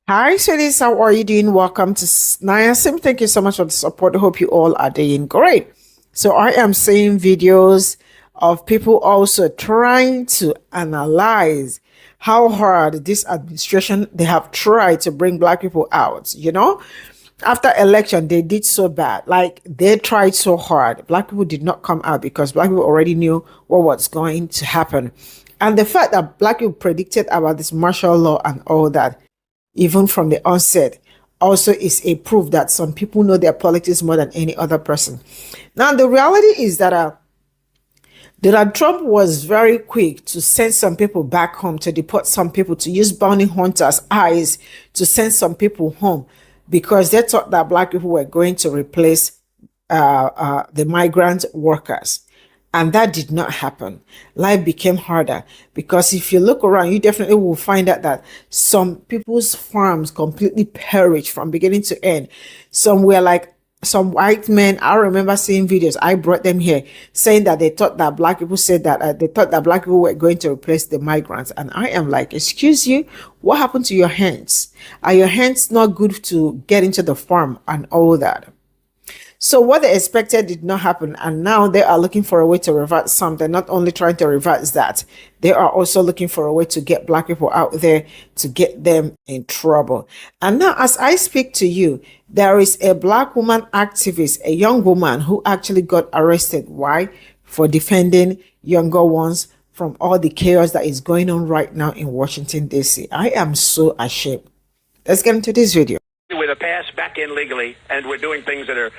Hi, sweeties. How are you doing? Welcome to Niasim. Thank you so much for the support. I hope you all are doing great. So, I am seeing videos of people also trying to analyze how hard this administration they have tried to bring black people out. After election, they did so bad. Like they tried so hard. Black people did not come out because black people already knew what was going to happen. And the fact that black people predicted about this martial law and all that even from the onset, also is a proof that some people know their politics more than any other person. Now, the reality is that Donald Trump was very quick to send some people back home, to deport some people, to use bounty hunters' eyes to send some people home because they thought that black people were going to replace the migrant workers. And that did not happen. Life became harder because if you look around, you definitely will find out that some people's farms completely perished from beginning to end. Some were like some white men. I remember seeing videos. I brought them here saying that they thought that black people said that they thought that black people were going to replace the migrants. And I am like, excuse you, what happened to your hands? Are your hands not good to get into the farm and all that? So what they expected did not happen, and now they are looking for a way to revert some. They're not only trying to reverse that, they are also looking for a way to get black people out there to get them in trouble. And now, as I speak to you, there is a black woman activist, a young woman who actually got arrested. Why? For defending younger ones from all the chaos that is going on right now in Washington, D.C. I am so ashamed. Let's get into this video. With a pass back in legally, and we're doing things that are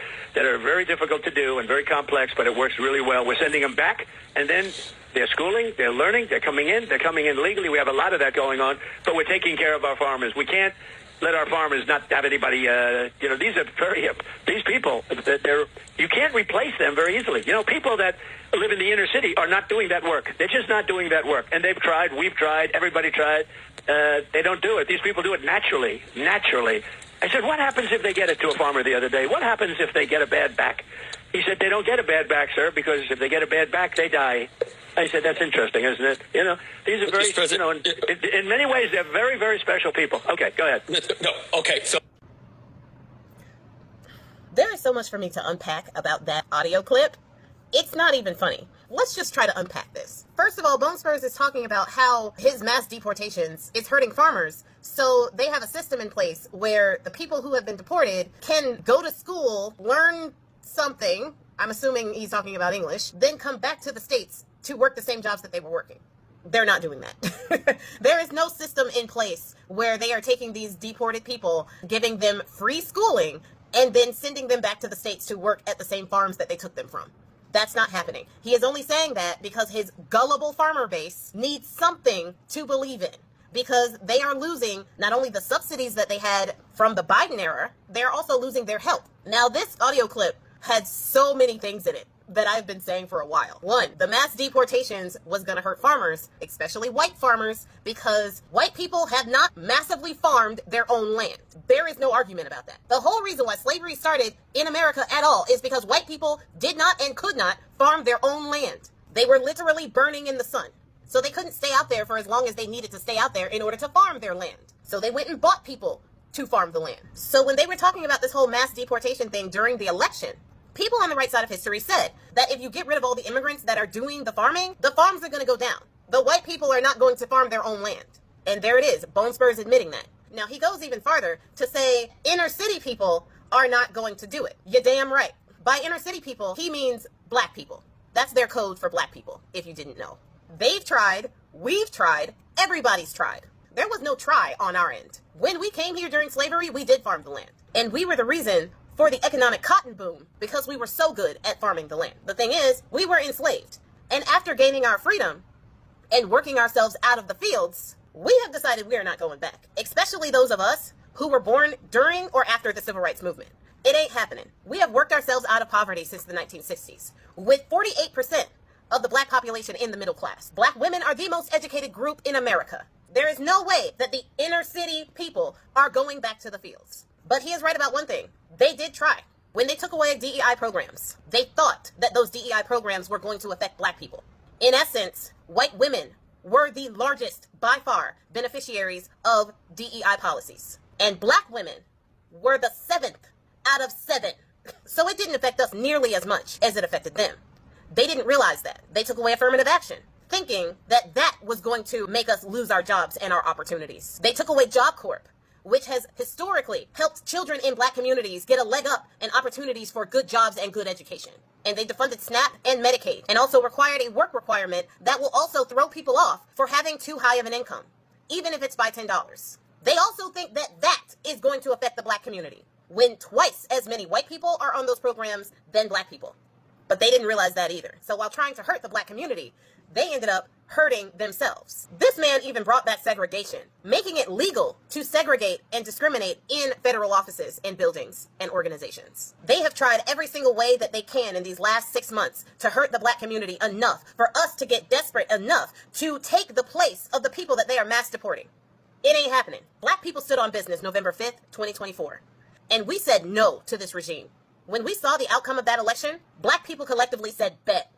very difficult to do and very complex, but it works really well. We're sending them back, and then they're schooling, they're learning, they're coming in legally. We have a lot of that going on, but we're taking care of our farmers. We can't let our farmers not have anybody. These are these people. You can't replace them very easily. People that live in the inner city are not doing that work. They're just not doing that work, and they've tried. We've tried. Everybody tried. They don't do it. These people do it naturally. I said, what happens if they get it to a farmer the other day? What happens if they get a bad back? He said, they don't get a bad back, sir, because if they get a bad back, they die. I said, that's interesting, isn't it? These are very, in many ways, they're very, very special people. Okay, go ahead. No, okay, so. There is so much for me to unpack about that audio clip. It's not even funny. Let's just try to unpack this. First of all, Spurs is talking about how his mass deportations is hurting farmers. So they have a system in place where the people who have been deported can go to school, learn something. I'm assuming he's talking about English, then come back to the States to work the same jobs that they were working. They're not doing that. There is no system in place where they are taking these deported people, giving them free schooling, and then sending them back to the States to work at the same farms that they took them from. That's not happening. He is only saying that because his gullible farmer base needs something to believe in, because they are losing not only the subsidies that they had from the Biden era, they're also losing their help. Now, this audio clip had so many things in it that I've been saying for a while. One, the mass deportations was going to hurt farmers, especially white farmers, because white people have not massively farmed their own land. There is no argument about that. The whole reason why slavery started in America at all is because white people did not and could not farm their own land. They were literally burning in the sun. So they couldn't stay out there for as long as they needed to stay out there in order to farm their land. So they went and bought people to farm the land. So when they were talking about this whole mass deportation thing during the election, people on the right side of history said that if you get rid of all the immigrants that are doing the farming, the farms are going to go down. The white people are not going to farm their own land. And there it is. Spurs admitting that. Now, he goes even farther to say inner city people are not going to do it. You're damn right. By inner city people, he means black people. That's their code for black people, if you didn't know. They've tried. We've tried. Everybody's tried. There was no try on our end. When we came here during slavery, we did farm the land. And we were the reason for the economic cotton boom because we were so good at farming the land. The thing is, we were enslaved. And after gaining our freedom and working ourselves out of the fields, we have decided we are not going back, especially those of us who were born during or after the civil rights movement. It ain't happening. We have worked ourselves out of poverty since the 1960s, with 48% of the black population in the middle class. Black women are the most educated group in America. There is no way that the inner city people are going back to the fields. But he is right about one thing. They did try. When they took away DEI programs, they thought that those DEI programs were going to affect black people. In essence, white women were the largest, by far, beneficiaries of DEI policies. And black women were the 7th out of 7. So it didn't affect us nearly as much as it affected them. They didn't realize that. They took away affirmative action, thinking that that was going to make us lose our jobs and our opportunities. They took away Job Corp, which has historically helped children in black communities get a leg up and opportunities for good jobs and good education. And they defunded SNAP and Medicaid, and also required a work requirement that will also throw people off for having too high of an income, even if it's by $10. They also think that that is going to affect the black community, when twice as many white people are on those programs than black people. But they didn't realize that either. So while trying to hurt the black community, they ended up hurting themselves. This man even brought back segregation, making it legal to segregate and discriminate in federal offices and buildings and organizations. They have tried every single way that they can in these last 6 months to hurt the black community enough for us to get desperate enough to take the place of the people that they are mass deporting. It ain't happening. Black people stood on business November 5th, 2024. And we said no to this regime. When we saw the outcome of that election, black people collectively said, bet,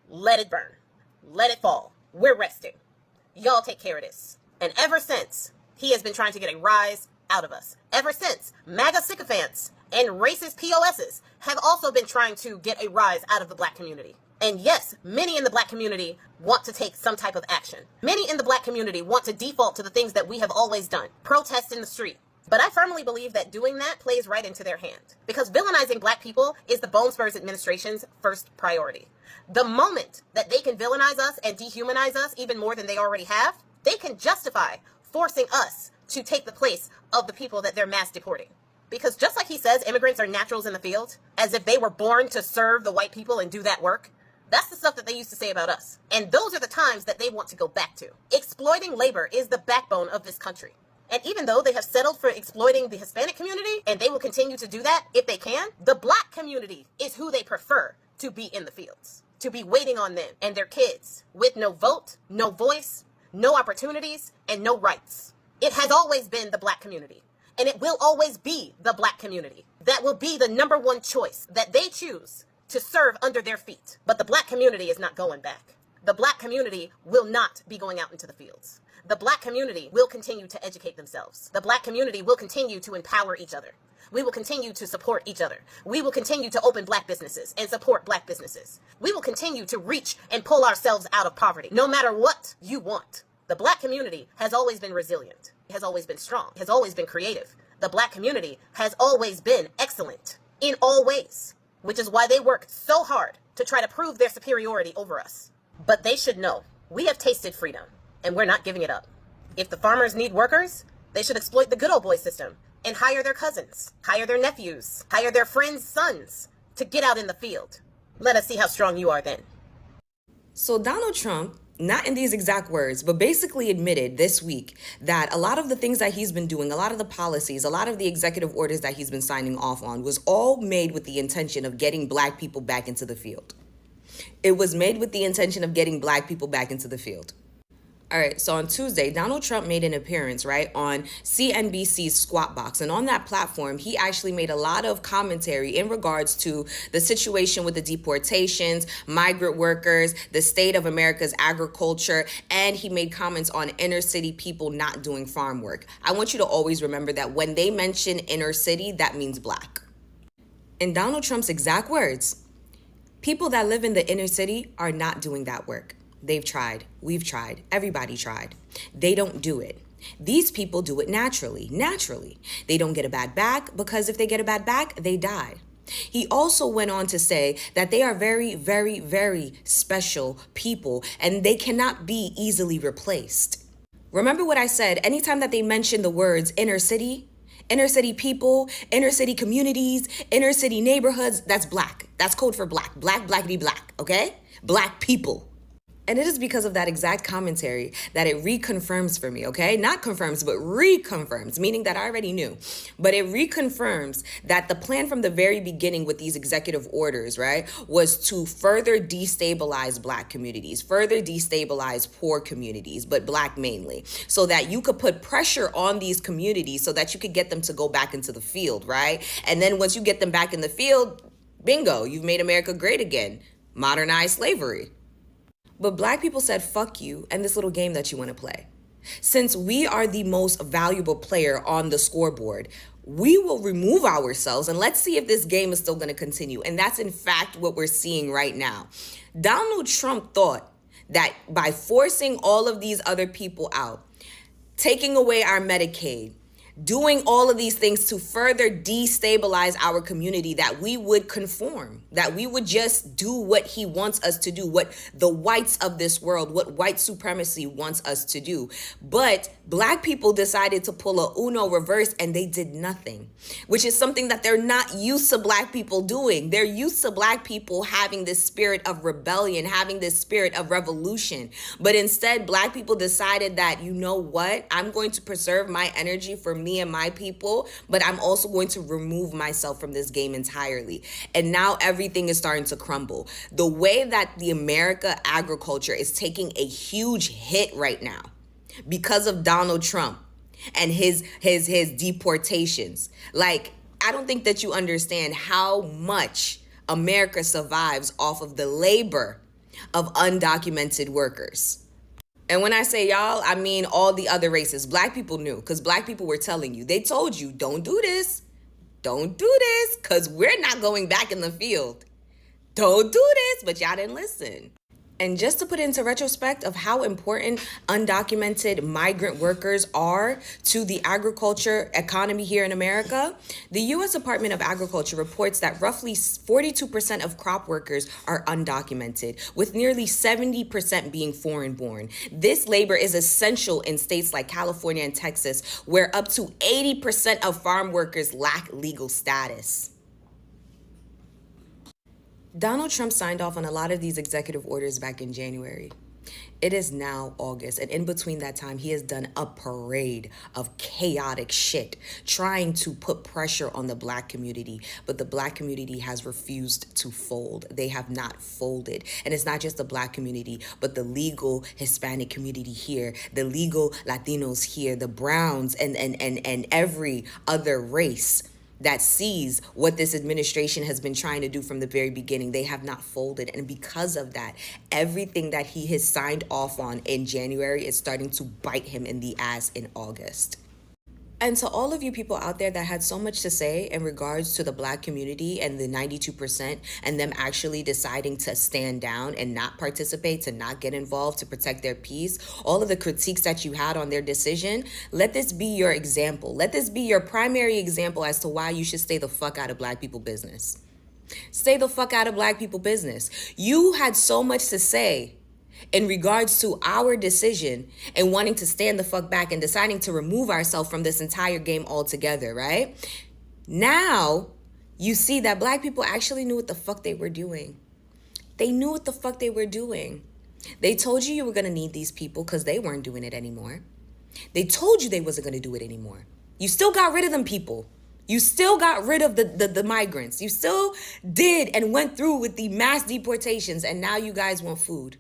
let it burn, let it fall. We're resting. Y'all take care of this. And ever since, he has been trying to get a rise out of us. Ever since, MAGA sycophants and racist POSs have also been trying to get a rise out of the black community. And yes, many in the black community want to take some type of action. Many in the black community want to default to the things that we have always done. Protest in the street. But I firmly believe that doing that plays right into their hand. Because villainizing black people is the Bone-Spurs administration's first priority. The moment that they can villainize us and dehumanize us even more than they already have, they can justify forcing us to take the place of the people that they're mass deporting. Because just like he says, immigrants are naturals in the field, as if they were born to serve the white people and do that work. That's the stuff that they used to say about us. And those are the times that they want to go back to. Exploiting labor is the backbone of this country. And even though they have settled for exploiting the Hispanic community, and they will continue to do that if they can, the black community is who they prefer to be in the fields, to be waiting on them and their kids with no vote, no voice, no opportunities, and no rights. It has always been the black community, and it will always be the black community. That will be the number one choice that they choose to serve under their feet. But the black community is not going back. The black community will not be going out into the fields. The black community will continue to educate themselves. The black community will continue to empower each other. We will continue to support each other. We will continue to open black businesses and support black businesses. We will continue to reach and pull ourselves out of poverty, no matter what you want. The black community has always been resilient, has always been strong, has always been creative. The black community has always been excellent in all ways, which is why they work so hard to try to prove their superiority over us. But they should know we have tasted freedom, and we're not giving it up. If the farmers need workers, they should exploit the good old boy system and hire their cousins, hire their nephews, hire their friends' sons to get out in the field. Let us see how strong you are then. So Donald Trump, not in these exact words, but basically admitted this week that a lot of the things that he's been doing, a lot of the policies, a lot of the executive orders that he's been signing off on was all made with the intention of getting black people back into the field. It was made with the intention of getting black people back into the field. All right, so on Tuesday, Donald Trump made an appearance, right, on CNBC's Squawk Box. And on that platform, he actually made a lot of commentary in regards to the situation with the deportations, migrant workers, the state of America's agriculture, and he made comments on inner city people not doing farm work. I want you to always remember that when they mention inner city, that means black. In Donald Trump's exact words, people that live in the inner city are not doing that work. They've tried. We've tried. Everybody tried. They don't do it. These people do it naturally. They don't get a bad back because if they get a bad back, they die. He also went on to say that they are very, very, very special people and they cannot be easily replaced. Remember what I said, anytime that they mention the words inner city people, inner city communities, inner city neighborhoods, that's black. That's code for black. Black, blackity black, okay? Black people. And it is because of that exact commentary that it reconfirms for me, okay? Not confirms, but reconfirms, meaning that I already knew. But it reconfirms that the plan from the very beginning with these executive orders, right, was to further destabilize black communities, further destabilize poor communities, but black mainly, so that you could put pressure on these communities so that you could get them to go back into the field, right? And then once you get them back in the field, bingo, you've made America great again. Modernize slavery. But black people said, fuck you and this little game that you want to play. Since we are the most valuable player on the scoreboard, we will remove ourselves and let's see if this game is still going to continue. And that's in fact what we're seeing right now. Donald Trump thought that by forcing all of these other people out, taking away our Medicaid, doing all of these things to further destabilize our community, that we would conform, that we would just do what he wants us to do, what the whites of this world, what white supremacy wants us to do. But Black people decided to pull a Uno reverse and they did nothing, which is something that they're not used to Black people doing. They're used to Black people having this spirit of rebellion, having this spirit of revolution. But instead, Black people decided that, you know what, I'm going to preserve my energy for me and my people, but I'm also going to remove myself from this game entirely. And now everything is starting to crumble. The way that the America agriculture is taking a huge hit right now because of Donald Trump and his deportations. Like, I don't think that you understand how much America survives off of the labor of undocumented workers. And when I say y'all, I mean all the other races. Black people knew, because Black people were telling you. They told you, don't do this. Don't do this, because we're not going back in the field. Don't do this, but y'all didn't listen. And just to put into retrospect of how important undocumented migrant workers are to the agriculture economy here in America, the U.S. Department of Agriculture reports that roughly 42% of crop workers are undocumented, with nearly 70% being foreign-born. This labor is essential in states like California and Texas, where up to 80% of farm workers lack legal status. Donald Trump signed off on a lot of these executive orders back in January. It is now August, and in between that time, he has done a parade of chaotic shit, trying to put pressure on the Black community, but the Black community has refused to fold. They have not folded. And it's not just the Black community, but the legal Hispanic community here, the legal Latinos here, the Browns, and every other race that sees what this administration has been trying to do from the very beginning. They have not folded. And because of that, everything that he has signed off on in January is starting to bite him in the ass in August. And to all of you people out there that had so much to say in regards to the Black community and the 92% and them actually deciding to stand down and not participate, to not get involved, to protect their peace, all of the critiques that you had on their decision, let this be your example. Let this be your primary example as to why you should stay the fuck out of Black people business. Stay the fuck out of Black people business. You had so much to say in regards to our decision and wanting to stand the fuck back and deciding to remove ourselves from this entire game altogether, right? Now, you see that Black people actually knew what the fuck they were doing. They knew what the fuck they were doing. They told you were going to need these people because they weren't doing it anymore. They told you they wasn't going to do it anymore. You still got rid of them people. You still got rid of the migrants. You still did and went through with the mass deportations, and now you guys want food.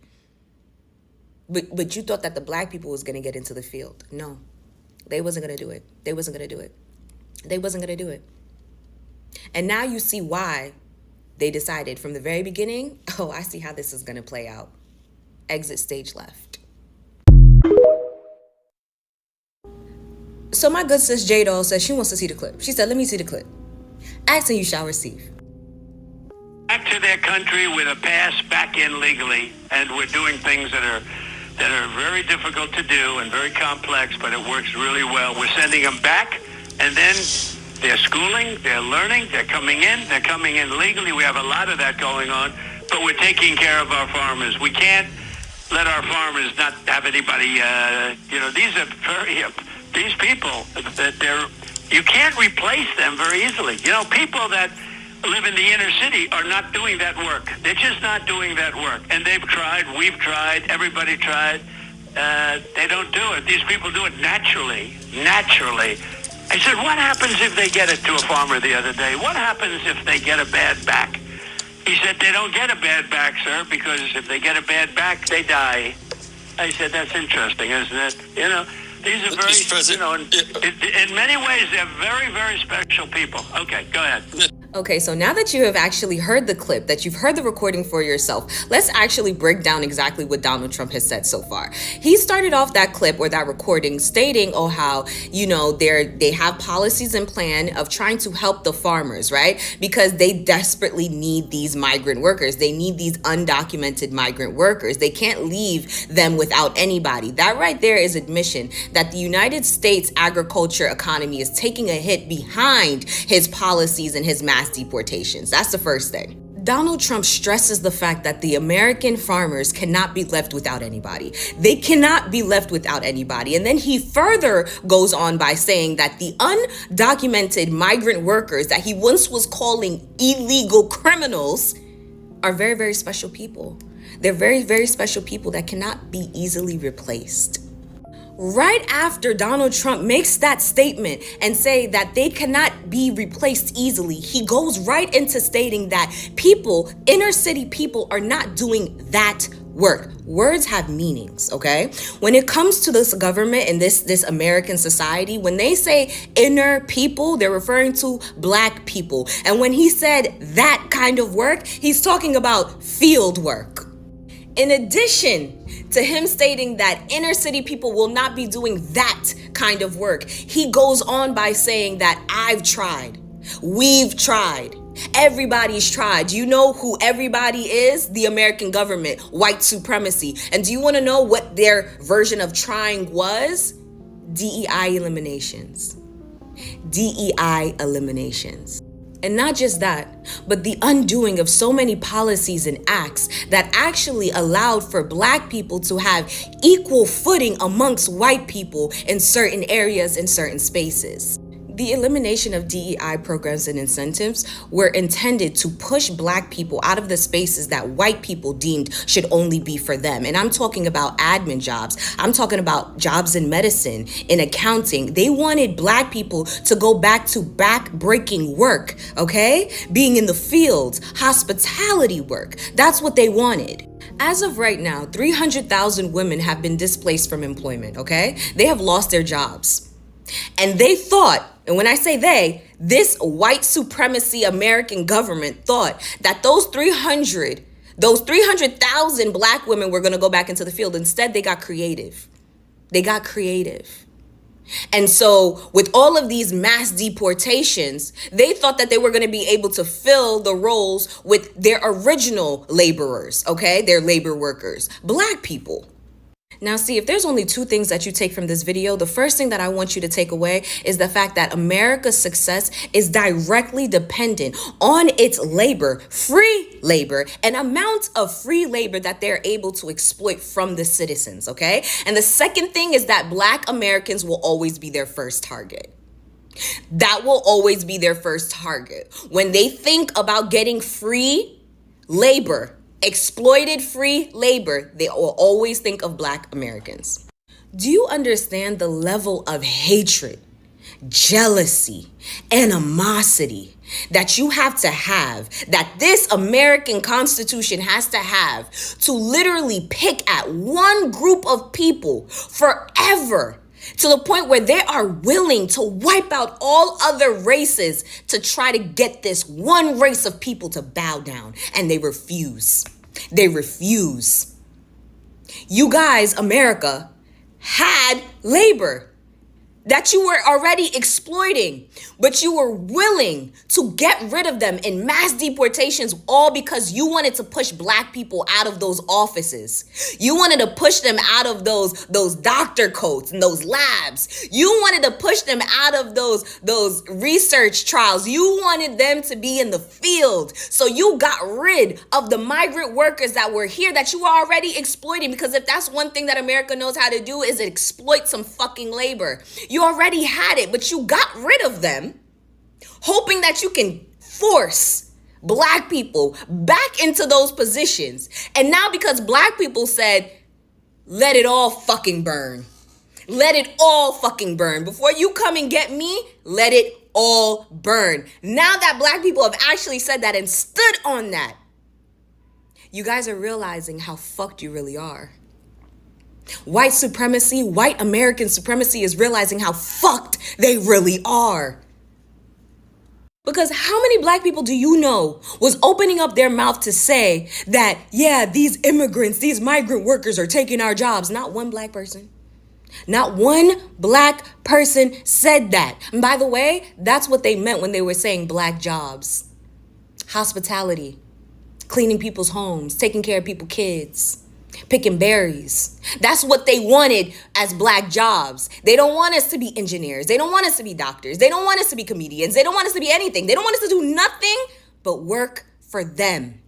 But you thought that the Black people was going to get into the field. No, they wasn't going to do it. They wasn't going to do it. They wasn't going to do it. And now you see why they decided from the very beginning, oh, I see how this is going to play out. Exit stage left. So my good sis J-Doll says she wants to see the clip. She said, let me see the clip. Asking you shall receive. Back to their country with a pass back in legally, and we're doing things that are very difficult to do and very complex, but it works really well. We're sending them back, and then they're schooling, they're learning, they're coming in legally. We have a lot of that going on, but we're taking care of our farmers. We can't let our farmers not have anybody, these are these people, you can't replace them very easily. People that live in the inner city are not doing that work. They're just not doing that work. And they've tried, we've tried, everybody tried. They don't do it. These people do it naturally. I said, what happens if they get it to a farmer the other day? What happens if they get a bad back? He said, they don't get a bad back, sir, because if they get a bad back, they die. I said, that's interesting, isn't it? These are very, in many ways, they're very, very special people. Okay, go ahead. Okay, so now that you have actually heard the clip, that you've heard the recording for yourself, let's actually break down exactly what Donald Trump has said so far. He started off that clip or that recording stating, oh, how, they have policies and plan of trying to help the farmers, right? Because they desperately need these migrant workers. They need these undocumented migrant workers. They can't leave them without anybody. That right there is admission that the United States agriculture economy is taking a hit behind his policies and his mass deportations. That's the first thing. Donald Trump stresses the fact that the American farmers cannot be left without anybody. They cannot be left without anybody. And then he further goes on by saying that the undocumented migrant workers that he once was calling illegal criminals are very, very special people. They're very, very special people that cannot be easily replaced. Right after Donald Trump makes that statement and say that they cannot be replaced easily, he goes right into stating that people, inner city people, are not doing that work. Words have meanings, okay? When it comes to this government and this American society, when they say inner people, they're referring to Black people. And when he said that kind of work, he's talking about field work. In addition to him stating that inner city people will not be doing that kind of work, he goes on by saying that I've tried, we've tried, everybody's tried. Do you know who everybody is? The American government, white supremacy. And do you want to know what their version of trying was? DEI eliminations. DEI eliminations. And not just that, but the undoing of so many policies and acts that actually allowed for Black people to have equal footing amongst white people in certain areas, in certain spaces. The elimination of DEI programs and incentives were intended to push Black people out of the spaces that white people deemed should only be for them. And I'm talking about admin jobs. I'm talking about jobs in medicine, in accounting. They wanted Black people to go back to back-breaking work, okay? Being in the fields, hospitality work. That's what they wanted. As of right now, 300,000 women have been displaced from employment, okay? They have lost their jobs. And they thought, and when I say they, this white supremacy American government thought that those 300,000 Black women were going to go back into the field. Instead, they got creative. They got creative. And so with all of these mass deportations, they thought that they were going to be able to fill the roles with their original laborers, okay? Their labor workers, Black people. Now, see, if there's only two things that you take from this video, the first thing that I want you to take away is the fact that America's success is directly dependent on its labor, free labor, an amount of free labor that they're able to exploit from the citizens, okay? And the second thing is that Black Americans will always be their first target. That will always be their first target. When they think about getting free labor, exploited free labor, they will always think of Black Americans. Do you understand the level of hatred, jealousy, animosity that you have to have, that this American Constitution has to have, to literally pick at one group of people forever, to the point where they are willing to wipe out all other races to try to get this one race of people to bow down, and they refuse. They refuse. You guys, America, had labor that you were already exploiting, but you were willing to get rid of them in mass deportations, all because you wanted to push Black people out of those offices. You wanted to push them out of those doctor coats and those labs. You wanted to push them out of those research trials. You wanted them to be in the field. So you got rid of the migrant workers that were here that you were already exploiting, because if that's one thing that America knows how to do, is exploit some fucking labor. You already had it, but you got rid of them, hoping that you can force Black people back into those positions. And now because Black people said, let it all fucking burn. Let it all fucking burn. Before you come and get me, let it all burn. Now that Black people have actually said that and stood on that, you guys are realizing how fucked you really are. White supremacy, white American supremacy is realizing how fucked they really are. Because how many black people do you know was opening up their mouth to say that, yeah, these immigrants, these migrant workers are taking our jobs? Not one black person. Not one black person said that. And by the way, that's what they meant when they were saying black jobs. Hospitality, cleaning people's homes, taking care of people's kids, picking berries. That's what they wanted as black jobs. They don't want us to be engineers. They don't want us to be doctors. They don't want us to be comedians. They don't want us to be anything. They don't want us to do nothing but work for them.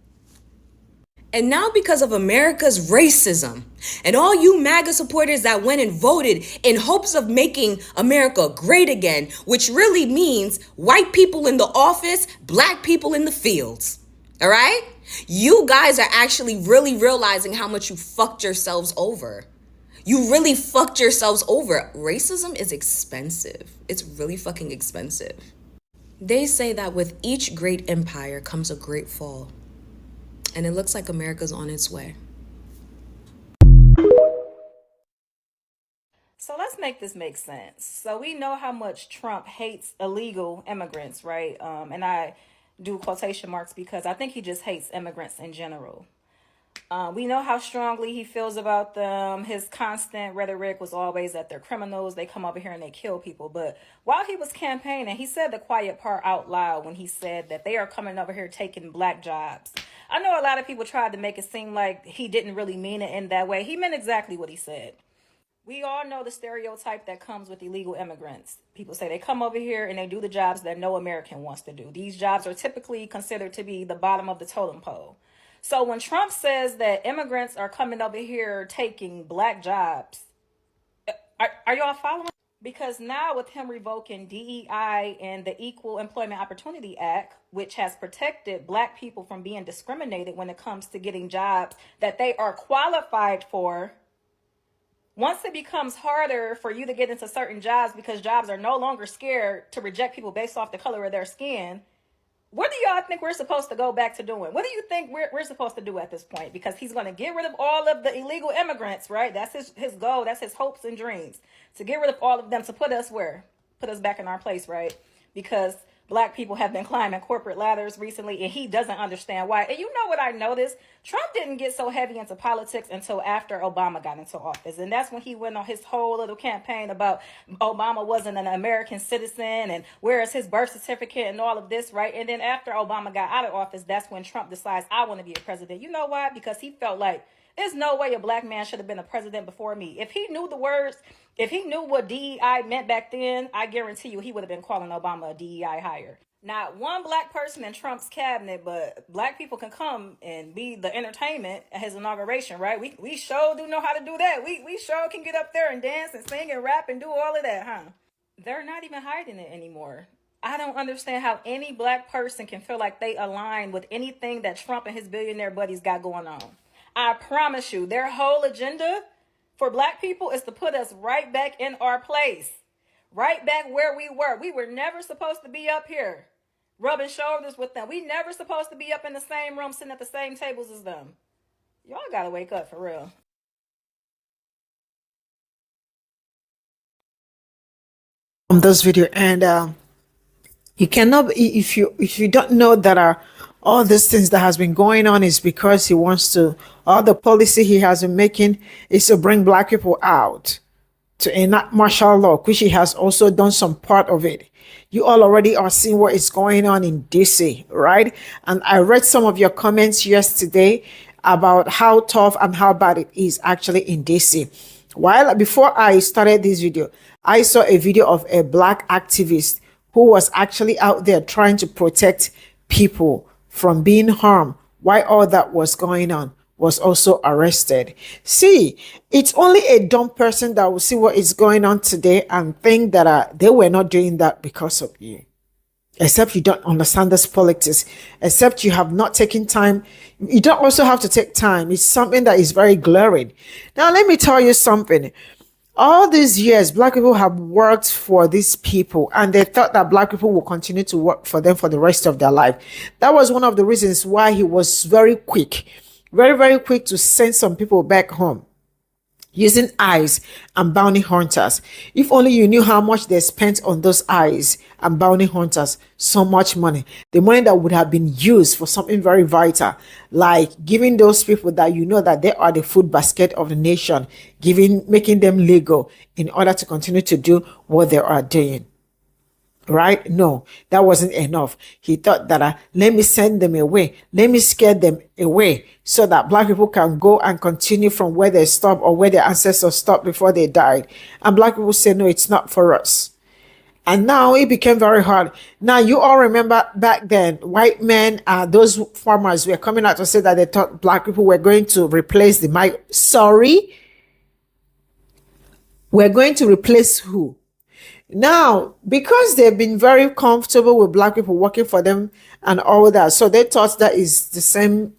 And now because of America's racism and all you MAGA supporters that went and voted in hopes of making America great again, which really means white people in the office, black people in the fields. All right? You guys are actually really realizing how much you fucked yourselves over. You really fucked yourselves over. Racism is expensive. It's really fucking expensive. They say that with each great empire comes a great fall. And it looks like America's on its way. So let's make this make sense. So we know how much Trump hates illegal immigrants, right? And I do quotation marks because I think he just hates immigrants in general. We know how strongly he feels about them. His constant rhetoric was always that they're criminals. They come over here and they kill people. But while he was campaigning, he said the quiet part out loud when he said that they are coming over here taking black jobs. I know a lot of people tried to make it seem like he didn't really mean it in that way. He meant exactly what he said. We all know the stereotype that comes with illegal immigrants. People say they come over here and they do the jobs that no American wants to do. These jobs are typically considered to be the bottom of the totem pole. So when Trump says that immigrants are coming over here taking black jobs, are y'all following? Because now with him revoking DEI and the Equal Employment Opportunity Act, which has protected black people from being discriminated when it comes to getting jobs that they are qualified for, once it becomes harder for you to get into certain jobs because jobs are no longer scared to reject people based off the color of their skin, what do y'all think we're supposed to go back to doing? What do you think we're supposed to do at this point? Because he's going to get rid of all of the illegal immigrants, right? That's his goal. That's his hopes and dreams. To get rid of all of them, to put us where? Put us back in our place, right? Because black people have been climbing corporate ladders recently, and he doesn't understand why. And you know what I noticed? Trump didn't get so heavy into politics until after Obama got into office. And that's when he went on his whole little campaign about Obama wasn't an American citizen and where is his birth certificate and all of this, right? And then after Obama got out of office, that's when Trump decides, I want to be a president. You know why? Because he felt like there's no way a black man should have been a president before me. If he knew the words, if he knew what DEI meant back then, I guarantee you he would have been calling Obama a DEI hire. Not one black person in Trump's cabinet, but black people can come and be the entertainment at his inauguration, right? We sure do know how to do that. We sure can get up there and dance and sing and rap and do all of that, huh? They're not even hiding it anymore. I don't understand how any black person can feel like they align with anything that Trump and his billionaire buddies got going on. I promise you, their whole agenda for black people is to put us right back in our place. Right back where we were. We were never supposed to be up here rubbing shoulders with them. We never supposed to be up in the same room sitting at the same tables as them. Y'all gotta wake up for real. On this video, and you cannot, if you don't know that all these things that has been going on is because he wants to, all the policy he has been making is to bring black people out, to enact martial law, which he has also done some part of it. You all already are seeing what is going on in DC, right? And I read some of your comments yesterday about how tough and how bad it is actually in DC. Before I started this video, I saw a video of a black activist who was actually out there trying to protect people from being harmed while all that was going on, was also arrested. See, it's only a dumb person that will see what is going on today and think that they were not doing that because of you. Except you don't understand this politics, except you have not taken time. You don't also have to take time. It's something that is very glaring. Now, let me tell you something. All these years, black people have worked for these people, and they thought that black people will continue to work for them for the rest of their life. That was one of the reasons why he was very quick to send some people back home. using eyes and bounty hunters. If only you knew how much they spent on those eyes and bounty hunters, so much money. The money that would have been used for something very vital, like giving those people that you know that they are the food basket of the nation, making them legal in order to continue to do what they are doing. Right? No, that wasn't enough. He thought that let me send them away. Let me scare them away so that black people can go and continue from where they stopped or where their ancestors stopped before they died. And black people say, no, it's not for us. And now it became very hard. Now, you all remember back then, white men, those farmers were coming out to say that they thought black people were going to replace the mic. Sorry? We're going to replace who? Now, because they've been very comfortable with black people working for them and all that, so they thought that is the same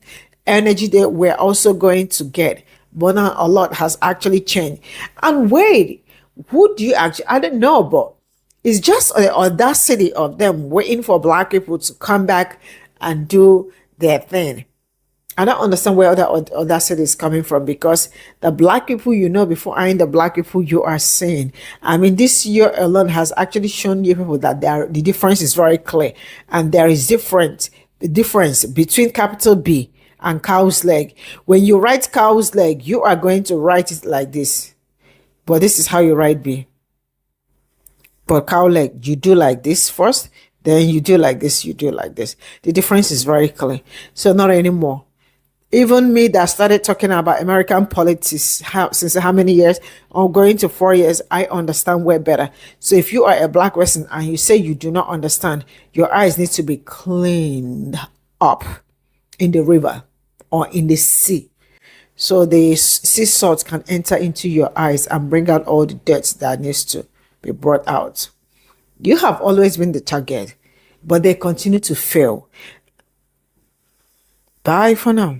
energy they were also going to get. But now a lot has actually changed. And wait, who do you actually, I don't know, but it's just the audacity of them waiting for black people to come back and do their thing. I don't understand where that audacity is coming from, because the black people you know before ain't the black people you are seeing. I mean, this year alone has actually shown you people that the difference is very clear, and there is the difference between capital B and cow's leg. When you write cow's leg, you are going to write it like this, but this is how you write B. But cow leg, you do like this first, then you do like this, you do like this. The difference is very clear. So not anymore. Even me that started talking about American politics since how many years, or going to 4 years, I understand way better. So if you are a black person and you say you do not understand, your eyes need to be cleaned up in the river or in the sea. So the sea salt can enter into your eyes and bring out all the dirt that needs to be brought out. You have always been the target, but they continue to fail. Bye for now.